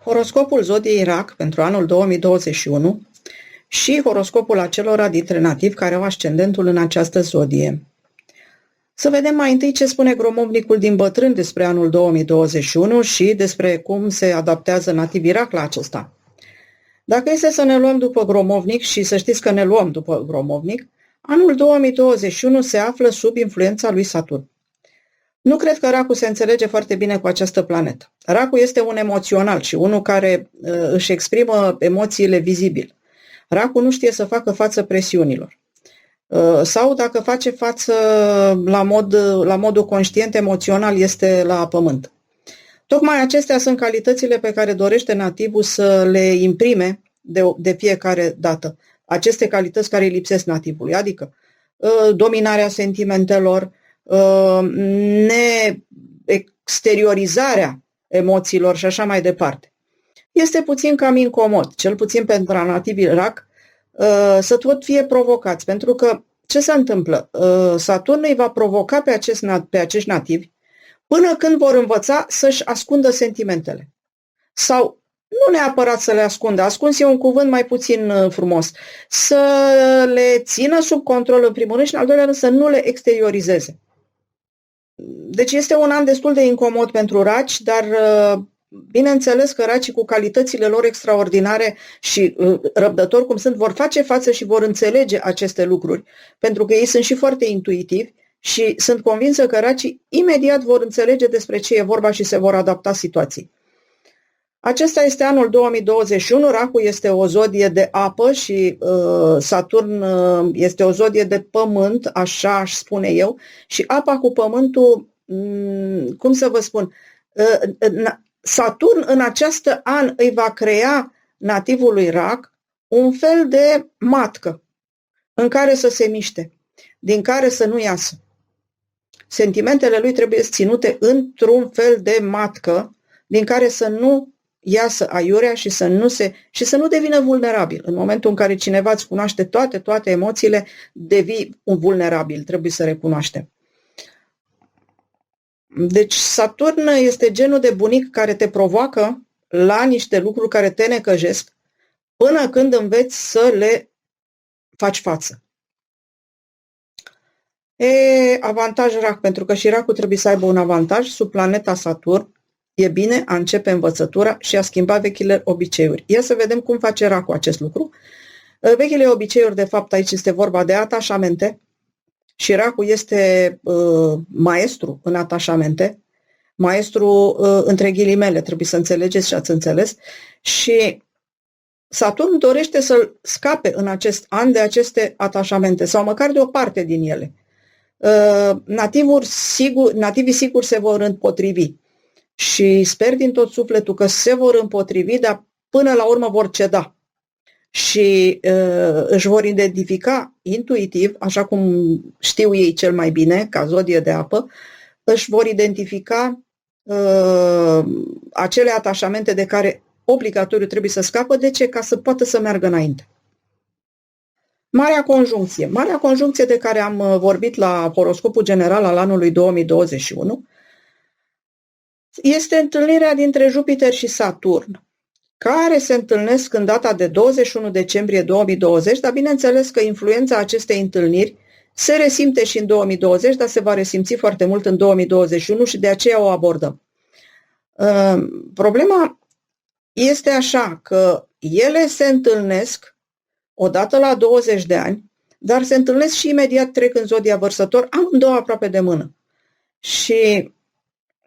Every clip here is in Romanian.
horoscopul zodiei Rac pentru anul 2021 și horoscopul acelora dintre nativi care au ascendentul în această zodie. Să vedem mai întâi ce spune gromovnicul din Bătrân despre anul 2021 și despre cum se adaptează nativii Rac la acesta. Dacă este să ne luăm după gromovnic, și să știți că ne luăm după gromovnic, anul 2021 se află sub influența lui Saturn. Nu cred că Racul se înțelege foarte bine cu această planetă. Racul este un emoțional și unul care își exprimă emoțiile vizibil. Racul nu știe să facă față presiunilor. Sau dacă face față la modul conștient, emoțional, este la pământ. Tocmai acestea sunt calitățile pe care dorește nativul să le imprime de fiecare dată. Aceste calități care îi lipsesc nativului, adică dominarea sentimentelor, neexteriorizarea emoțiilor și așa mai departe. Este puțin cam incomod, cel puțin pentru nativii Rac, să tot fie provocați, pentru că ce se întâmplă? Saturn îi va provoca pe acești nativi până când vor învăța să-și ascundă sentimentele. Sau nu neapărat să le ascundă, ascuns e un cuvânt mai puțin frumos, să le țină sub control în primul rând și în al doilea rând să nu le exteriorizeze. Deci este un an destul de incomod pentru raci, dar bineînțeles că racii cu calitățile lor extraordinare și răbdători cum sunt vor face față și vor înțelege aceste lucruri, pentru că ei sunt și foarte intuitivi și sunt convinsă că racii imediat vor înțelege despre ce e vorba și se vor adapta situației. Acesta este anul 2021, Racul este o zodie de apă și Saturn este o zodie de pământ, așa aș spune eu, și apa cu pământul, cum să vă spun, Saturn în acest an îi va crea nativului Rac un fel de matcă în care să se miște, din care să nu iasă. Sentimentele lui trebuie ținute într-un fel de matcă din care să nu iasă aiurea și să nu devină vulnerabil. În momentul în care cineva îți cunoaște toate emoțiile, devii un vulnerabil, trebuie să recunoaștem. Deci Saturn este genul de bunic care te provoacă la niște lucruri care te necăjesc până când înveți să le faci față. Avantaj Rac, pentru că și Racul trebuie să aibă un avantaj sub planeta Saturn. E bine a începe învățătura și a schimba vechile obiceiuri. Ia să vedem cum face Racul acest lucru. Vechile obiceiuri, de fapt, aici este vorba de atașamente și Racul este maestru în atașamente, maestru între ghilimele, trebuie să înțelegeți și ați înțeles, și Saturn dorește să-l scape în acest an de aceste atașamente sau măcar de o parte din ele. Nativii sigur se vor împotrivi. Și sper din tot sufletul că se vor împotrivi, dar până la urmă vor ceda. Și își vor identifica intuitiv, așa cum știu ei cel mai bine, ca zodie de apă, își vor identifica acele atașamente de care obligatoriu trebuie să scapă. De ce? Ca să poată să meargă înainte. Marea conjuncție. Marea conjuncție de care am vorbit la horoscopul general al anului 2021 este întâlnirea dintre Jupiter și Saturn, care se întâlnesc în data de 21 decembrie 2020, dar bineînțeles că influența acestei întâlniri se resimte și în 2020, dar se va resimți foarte mult în 2021 și de aceea o abordăm. Problema este așa că ele se întâlnesc odată la 20 de ani, dar se întâlnesc și imediat trec în zodia Vărsător, amândouă aproape de mână. Și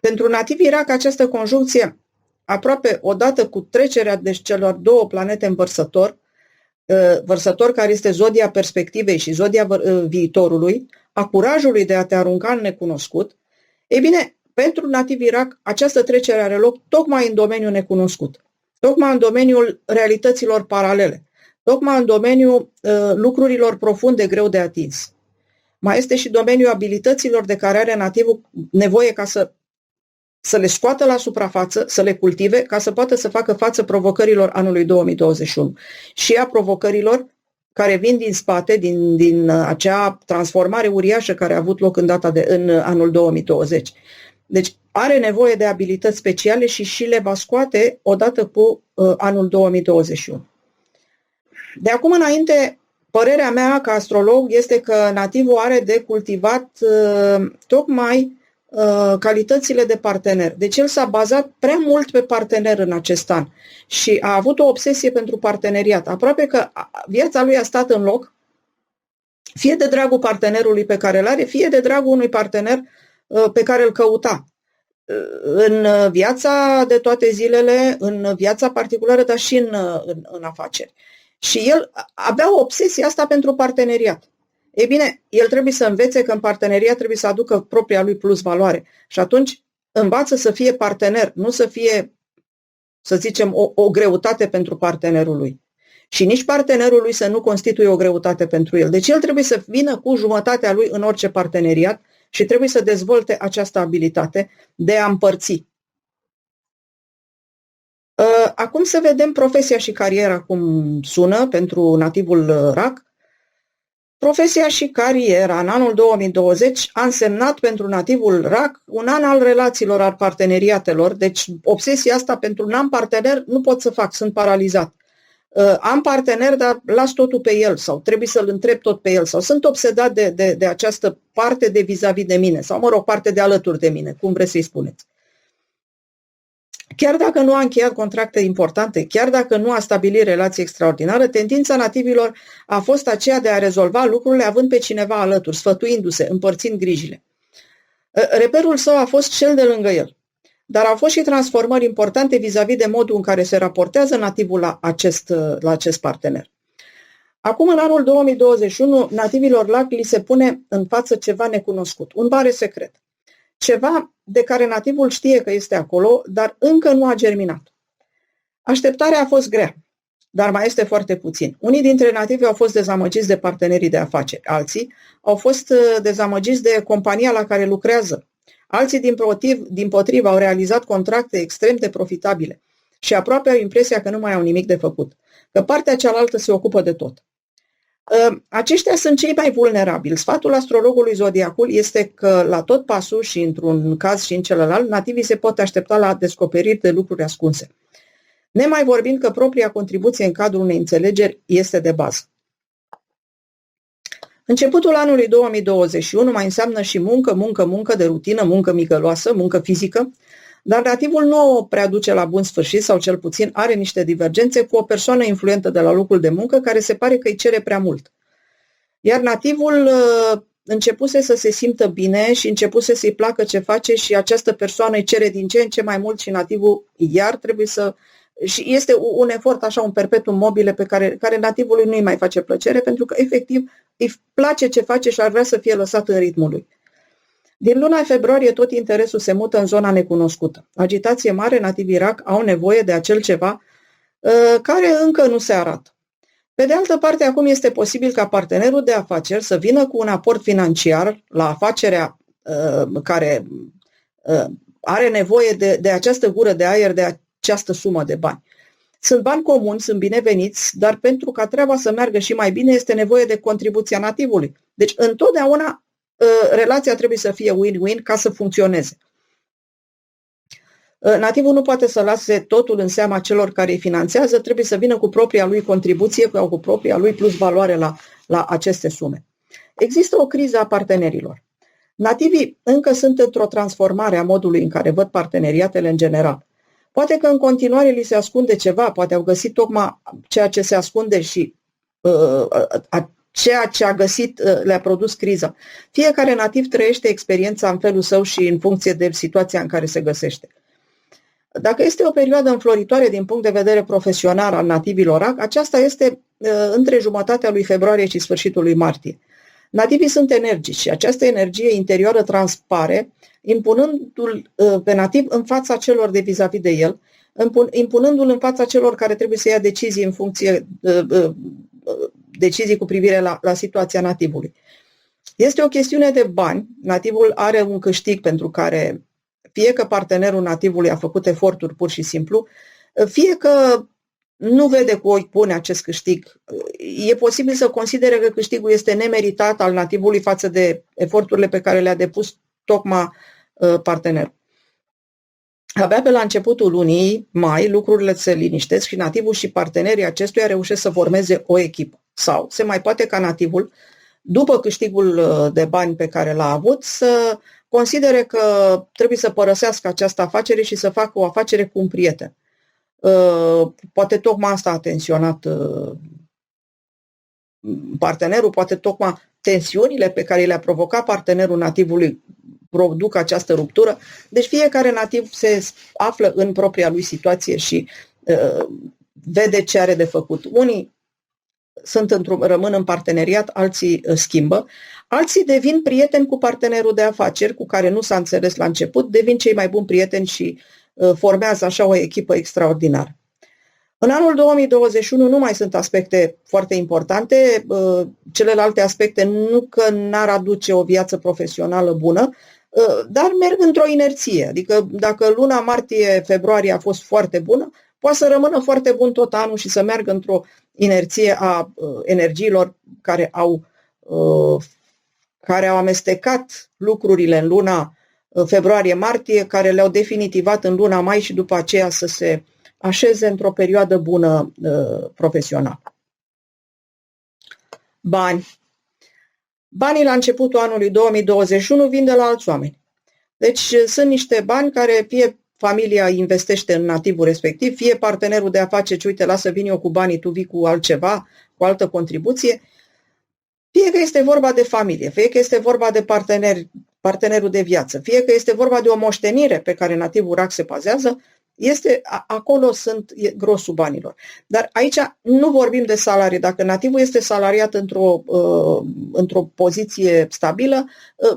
pentru nativii Rac, această conjuncție, aproape odată cu trecerea de celor două planete în Vărsător, Vărsător care este zodia perspectivei și zodia viitorului, a curajului de a te arunca în necunoscut, ei bine, pentru nativii Rac, această trecere are loc tocmai în domeniul necunoscut, tocmai în domeniul realităților paralele, tocmai în domeniul lucrurilor profunde greu de atins. Mai este și domeniul abilităților de care are nativul nevoie ca să le scoată la suprafață, să le cultive, ca să poată să facă față provocărilor anului 2021 și a provocărilor care vin din spate, din acea transformare uriașă care a avut loc în anul 2020. Deci are nevoie de abilități speciale și le va scoate odată cu anul 2021. De acum înainte, părerea mea ca astrolog este că nativul are de cultivat tocmai calitățile de partener. Deci el s-a bazat prea mult pe partener în acest an și a avut o obsesie pentru parteneriat. Aproape că viața lui a stat în loc, fie de dragul partenerului pe care îl are, fie de dragul unui partener pe care îl căuta. În viața de toate zilele, în viața particulară, dar și în afaceri. Și el avea o obsesie asta pentru parteneriat. Ei bine, el trebuie să învețe că în parteneriat trebuie să aducă propria lui plus valoare. Și atunci învață să fie partener, nu să fie, să zicem, o greutate pentru partenerul lui. Și nici partenerul lui să nu constituie o greutate pentru el. Deci el trebuie să vină cu jumătatea lui în orice parteneriat și trebuie să dezvolte această abilitate de a împărți. Acum să vedem profesia și cariera cum sună pentru nativul RAC. Profesia și cariera în anul 2020 a însemnat pentru nativul RAC un an al relațiilor, al parteneriatelor, deci obsesia asta pentru un an partener nu pot să fac, sunt paralizat. Am partener, dar las totul pe el sau trebuie să-l întreb tot pe el sau sunt obsedat de această parte de vis-a-vis de mine sau, mă rog, parte de alături de mine, cum vreți să-i spuneți. Chiar dacă nu a încheiat contracte importante, chiar dacă nu a stabilit relații extraordinare, tendința nativilor a fost aceea de a rezolva lucrurile având pe cineva alături, sfătuindu-se, împărțind grijile. Reperul său a fost cel de lângă el, dar au fost și transformări importante vis-a-vis de modul în care se raportează nativul la acest partener. Acum, în anul 2021, nativilor RAC li se pune în față ceva necunoscut, un mare secret. Ceva de care nativul știe că este acolo, dar încă nu a germinat. Așteptarea a fost grea, dar mai este foarte puțin. Unii dintre nativi au fost dezamăgiți de partenerii de afaceri, alții au fost dezamăgiți de compania la care lucrează. Alții, dimpotrivă, au realizat contracte extrem de profitabile și aproape au impresia că nu mai au nimic de făcut, că partea cealaltă se ocupă de tot. Aceștia sunt cei mai vulnerabili. Sfatul astrologului zodiacul este că la tot pasul și într-un caz și în celălalt, nativii se pot aștepta la descoperiri de lucruri ascunse. Nemai vorbind că propria contribuție în cadrul unei înțelegeri este de bază. Începutul anului 2021 mai înseamnă și muncă de rutină, muncă micăloasă, muncă fizică, dar nativul nu o prea duce la bun sfârșit sau cel puțin are niște divergențe cu o persoană influentă de la locul de muncă care se pare că îi cere prea mult. Iar nativul începuse să se simtă bine și începuse să-i placă ce face și această persoană îi cere din ce în ce mai mult și nativul iar trebuie să... Și este un efort, așa, un perpetuum mobile pe care nativului nu îi mai face plăcere pentru că efectiv îi place ce face și ar vrea să fie lăsat în ritmul lui. Din luna februarie tot interesul se mută în zona necunoscută. Agitație mare, nativii RAC au nevoie de acel ceva care încă nu se arată. Pe de altă parte, acum este posibil ca partenerul de afaceri să vină cu un aport financiar la afacerea care are nevoie de această gură de aer, de această sumă de bani. Sunt bani comuni, sunt bineveniți, dar pentru ca treaba să meargă și mai bine este nevoie de contribuția nativului. Deci întotdeauna relația trebuie să fie win-win ca să funcționeze. Nativul nu poate să lase totul în seama celor care îi finanțează, trebuie să vină cu propria lui contribuție sau cu propria lui plus valoare la aceste sume. Există o criză a partenerilor. Nativii încă sunt într-o transformare a modului în care văd parteneriatele în general. Poate că în continuare li se ascunde ceva, poate au găsit tocmai ceea ce se ascunde și ceea ce a găsit le-a produs criza. Fiecare nativ trăiește experiența în felul său și în funcție de situația în care se găsește. Dacă este o perioadă înfloritoare din punct de vedere profesional al nativilor RAC, aceasta este între jumătatea lui februarie și sfârșitul lui martie. Nativii sunt energici și această energie interioară transpare, impunându-l pe nativ în fața celor de vis-a-vis de el, impunându-l în fața celor care trebuie să ia decizii în funcție decizii cu privire la situația nativului. Este o chestiune de bani. Nativul are un câștig pentru care fie că partenerul nativului a făcut eforturi pur și simplu, fie că nu vede cu ochi buni acest câștig. E posibil să considere că câștigul este nemeritat al nativului față de eforturile pe care le-a depus tocmai partenerul. Abia pe la începutul lunii mai, lucrurile se liniștesc și nativul și partenerii acestuia reușesc să formeze o echipă. Sau se mai poate ca nativul, după câștigul de bani pe care l-a avut, să considere că trebuie să părăsească această afacere și să facă o afacere cu un prieten. Poate tocmai asta a tensionat partenerul, poate tocmai tensiunile pe care le-a provocat partenerul nativului produc această ruptură. Deci fiecare nativ se află în propria lui situație și vede ce are de făcut. Unii rămân în parteneriat, alții schimbă, alții devin prieteni cu partenerul de afaceri cu care nu s-a înțeles la început, devin cei mai buni prieteni și formează așa o echipă extraordinară. În anul 2021 nu mai sunt aspecte foarte importante, celelalte aspecte nu că n-ar aduce o viață profesională bună, dar merg într-o inerție. Adică dacă luna martie-februarie a fost foarte bună, poate să rămână foarte bun tot anul și să meargă într-o inerție a energiilor care au amestecat lucrurile în luna februarie-martie, care le-au definitivat în luna mai și după aceea să se așeze într-o perioadă bună profesională. Bani. Banii la începutul anului 2021 vin de la alți oameni. Deci sunt niște bani care fie familia investește în nativul respectiv, fie partenerul de afaceri, uite, lasă vin eu cu banii, tu vii cu altceva, cu altă contribuție. Fie că este vorba de familie, fie că este vorba de partenerul de viață, fie că este vorba de o moștenire pe care nativul RAC se bazează, acolo e grosul banilor. Dar aici nu vorbim de salarii. Dacă nativul este salariat într-o poziție stabilă,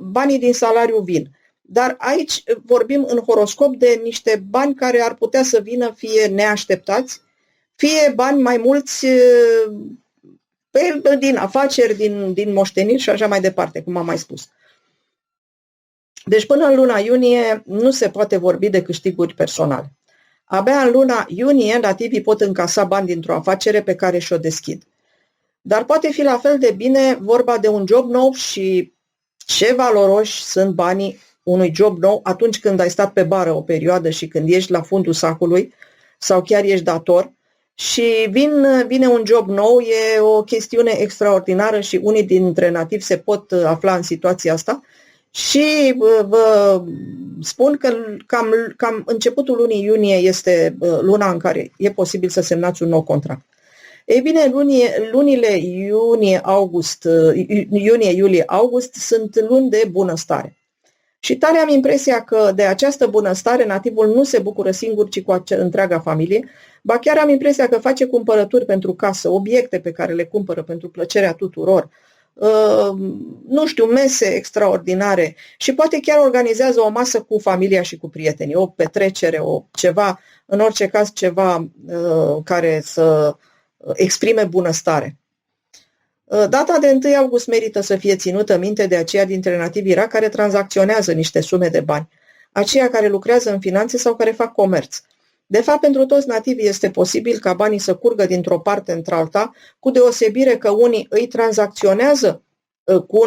banii din salariu vin. Dar aici vorbim în horoscop de niște bani care ar putea să vină fie neașteptați, fie bani mai mulți din afaceri, din moșteniri și așa mai departe, cum am mai spus. Deci până în luna iunie nu se poate vorbi de câștiguri personale. Abia în luna iunie nativii pot încasa bani dintr-o afacere pe care și-o deschid. Dar poate fi la fel de bine vorba de un job nou și ce valoroși sunt banii unui job nou atunci când ai stat pe bară o perioadă și când ești la fundul sacului sau chiar ești dator și vine un job nou, e o chestiune extraordinară și unii dintre nativi se pot afla în situația asta. Și vă spun că cam începutul lunii iunie este luna în care e posibil să semnați un nou contract. Ei bine, lunile iunie, iulie, august sunt luni de bunăstare. Și tare am impresia că de această bunăstare nativul nu se bucură singur, ci cu întreaga familie. Ba chiar am impresia că face cumpărături pentru casă, obiecte pe care le cumpără pentru plăcerea tuturor, nu știu, mese extraordinare și poate chiar organizează o masă cu familia și cu prietenii, o petrecere, ceva, în orice caz ceva care să exprime bunăstare. Data de 1 august merită să fie ținută minte de aceia dintre nativii RAC care tranzacționează niște sume de bani, aceia care lucrează în finanțe sau care fac comerț. De fapt, pentru toți nativii este posibil ca banii să curgă dintr-o parte într-alta, cu deosebire că unii îi tranzacționează cu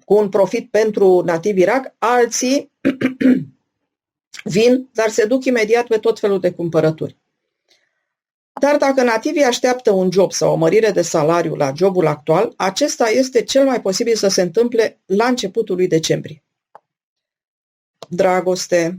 un profit pentru nativii RAC, alții vin, dar se duc imediat pe tot felul de cumpărături. Dar dacă nativii așteaptă un job sau o mărire de salariu la jobul actual, acesta este cel mai posibil să se întâmple la începutul lui decembrie. Dragoste.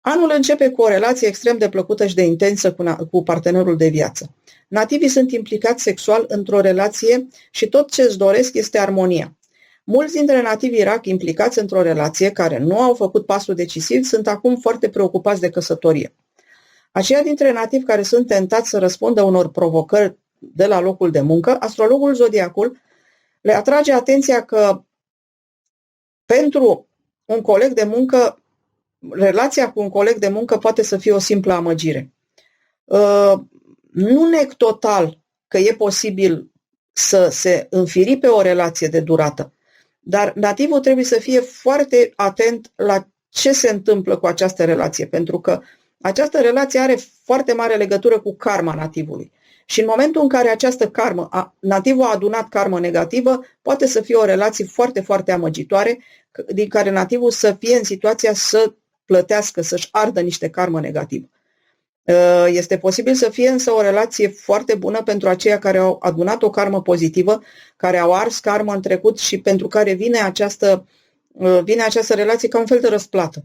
Anul începe cu o relație extrem de plăcută și de intensă cu partenerul de viață. Nativii sunt implicați sexual într-o relație și tot ce îți doresc este armonia. Mulți dintre nativii RAC implicați într-o relație care nu au făcut pasul decisiv sunt acum foarte preocupați de căsătorie. Aceia dintre nativi care sunt tentați să răspundă unor provocări de la locul de muncă, astrologul zodiacul le atrage atenția că pentru un coleg de muncă, relația cu un coleg de muncă poate să fie o simplă amăgire. Nu neg total că e posibil să se înfiripe o relație de durată, dar nativul trebuie să fie foarte atent la ce se întâmplă cu această relație, pentru că această relație are foarte mare legătură cu karma nativului. Și în momentul în care această karmă, nativul a adunat karmă negativă, poate să fie o relație foarte, foarte amăgitoare, din care nativul să fie în situația să plătească, să-și ardă niște karmă negativă. Este posibil să fie însă o relație foarte bună pentru aceia care au adunat o karmă pozitivă, care au ars karmă în trecut și pentru care vine această relație ca un fel de răsplată.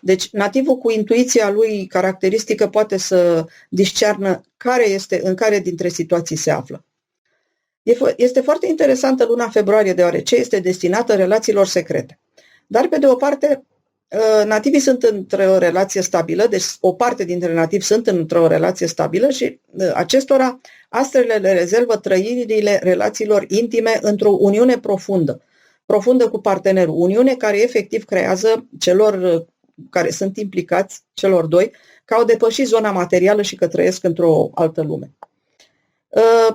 Deci nativul cu intuiția lui caracteristică poate să discearnă în care dintre situații se află. Este foarte interesantă luna februarie, deoarece este destinată relațiilor secrete. Dar, pe de o parte, nativii sunt într-o relație stabilă, deci o parte dintre nativi sunt într-o relație stabilă și acestora astrele le rezervă trăirile relațiilor intime într-o uniune profundă cu partenerul. Uniune care efectiv creează celor care sunt implicați, celor doi, că au depășit zona materială și că trăiesc într-o altă lume.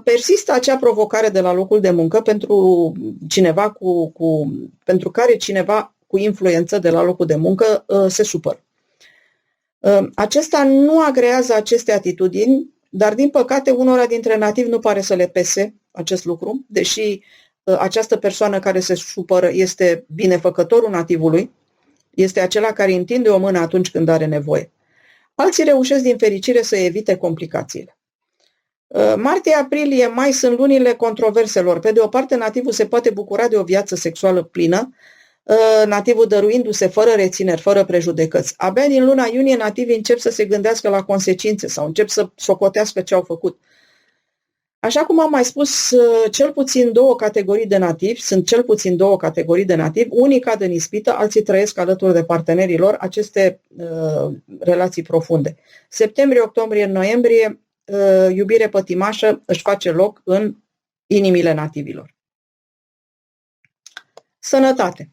Persistă acea provocare de la locul de muncă pentru care cineva cu influență de la locul de muncă se supără. Acesta nu agrează aceste atitudini, dar din păcate unora dintre nativi nu pare să le pese acest lucru, deși această persoană care se supără este binefăcătorul nativului, este acela care întinde o mână atunci când are nevoie. Alții reușesc din fericire să evite complicațiile. Martie, aprilie, mai sunt lunile controverselor. Pe de o parte, nativul se poate bucura de o viață sexuală plină, nativul dăruindu-se fără rețineri, fără prejudecăți. Abia din luna iunie, nativii încep să se gândească la consecințe sau încep să socotească ce au făcut. Așa cum am mai spus, sunt cel puțin două categorii de nativi, unii cad în ispită, alții trăiesc alături de partenerii lor aceste relații profunde. Septembrie, octombrie, noiembrie, iubire pătimașă își face loc în inimile nativilor. Sănătate.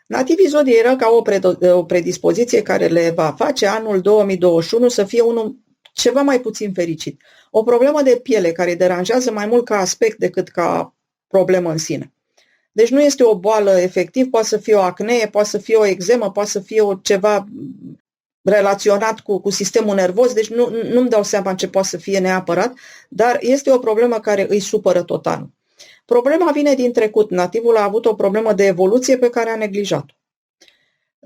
Nativii zodiei răc au o predispoziție care le va face anul 2021 să fie unul ceva mai puțin fericit. O problemă de piele care îi deranjează mai mult ca aspect decât ca problemă în sine. Deci nu este o boală efectiv, poate să fie o acnee, poate să fie o eczemă, poate să fie ceva relaționat cu sistemul nervos, deci nu-mi dau seama ce poate să fie neapărat, dar este o problemă care îi supără total. Problema vine din trecut. Nativul a avut o problemă de evoluție pe care a neglijat-o.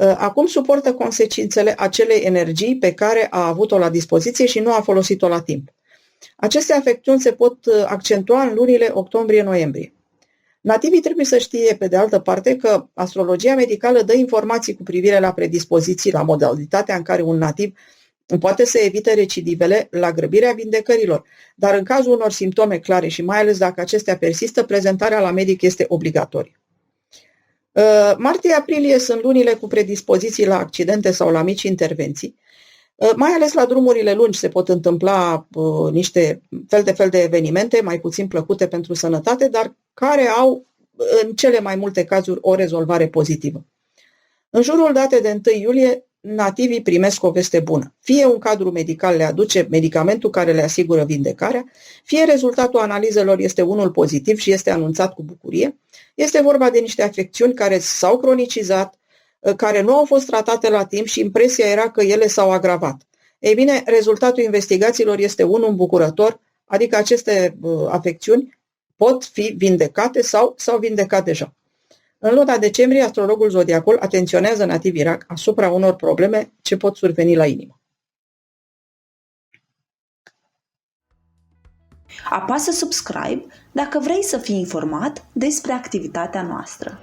Acum suportă consecințele acelei energii pe care a avut-o la dispoziție și nu a folosit-o la timp. Aceste afecțiuni se pot accentua în lunile octombrie-noiembrie. Nativii trebuie să știe, pe de altă parte, că astrologia medicală dă informații cu privire la predispoziții, la modalitatea în care un nativ poate să evite recidivele, la grăbirea vindecărilor, dar în cazul unor simptome clare și mai ales dacă acestea persistă, prezentarea la medic este obligatorie. Martie-aprilie sunt lunile cu predispoziții la accidente sau la mici intervenții. Mai ales la drumurile lungi se pot întâmpla niște fel de evenimente mai puțin plăcute pentru sănătate, dar care au în cele mai multe cazuri o rezolvare pozitivă. În jurul datei de 1 iulie, nativii primesc o veste bună. Fie un cadru medical le aduce medicamentul care le asigură vindecarea, fie rezultatul analizelor este unul pozitiv și este anunțat cu bucurie. Este vorba de niște afecțiuni care s-au cronicizat, care nu au fost tratate la timp și impresia era că ele s-au agravat. Ei bine, rezultatul investigațiilor este unul îmbucurător, adică aceste afecțiuni pot fi vindecate sau s-au vindecat deja. În luna decembrie, astrologul zodiacul atenționează nativii rac asupra unor probleme ce pot surveni la inimă. Apasă subscribe dacă vrei să fii informat despre activitatea noastră.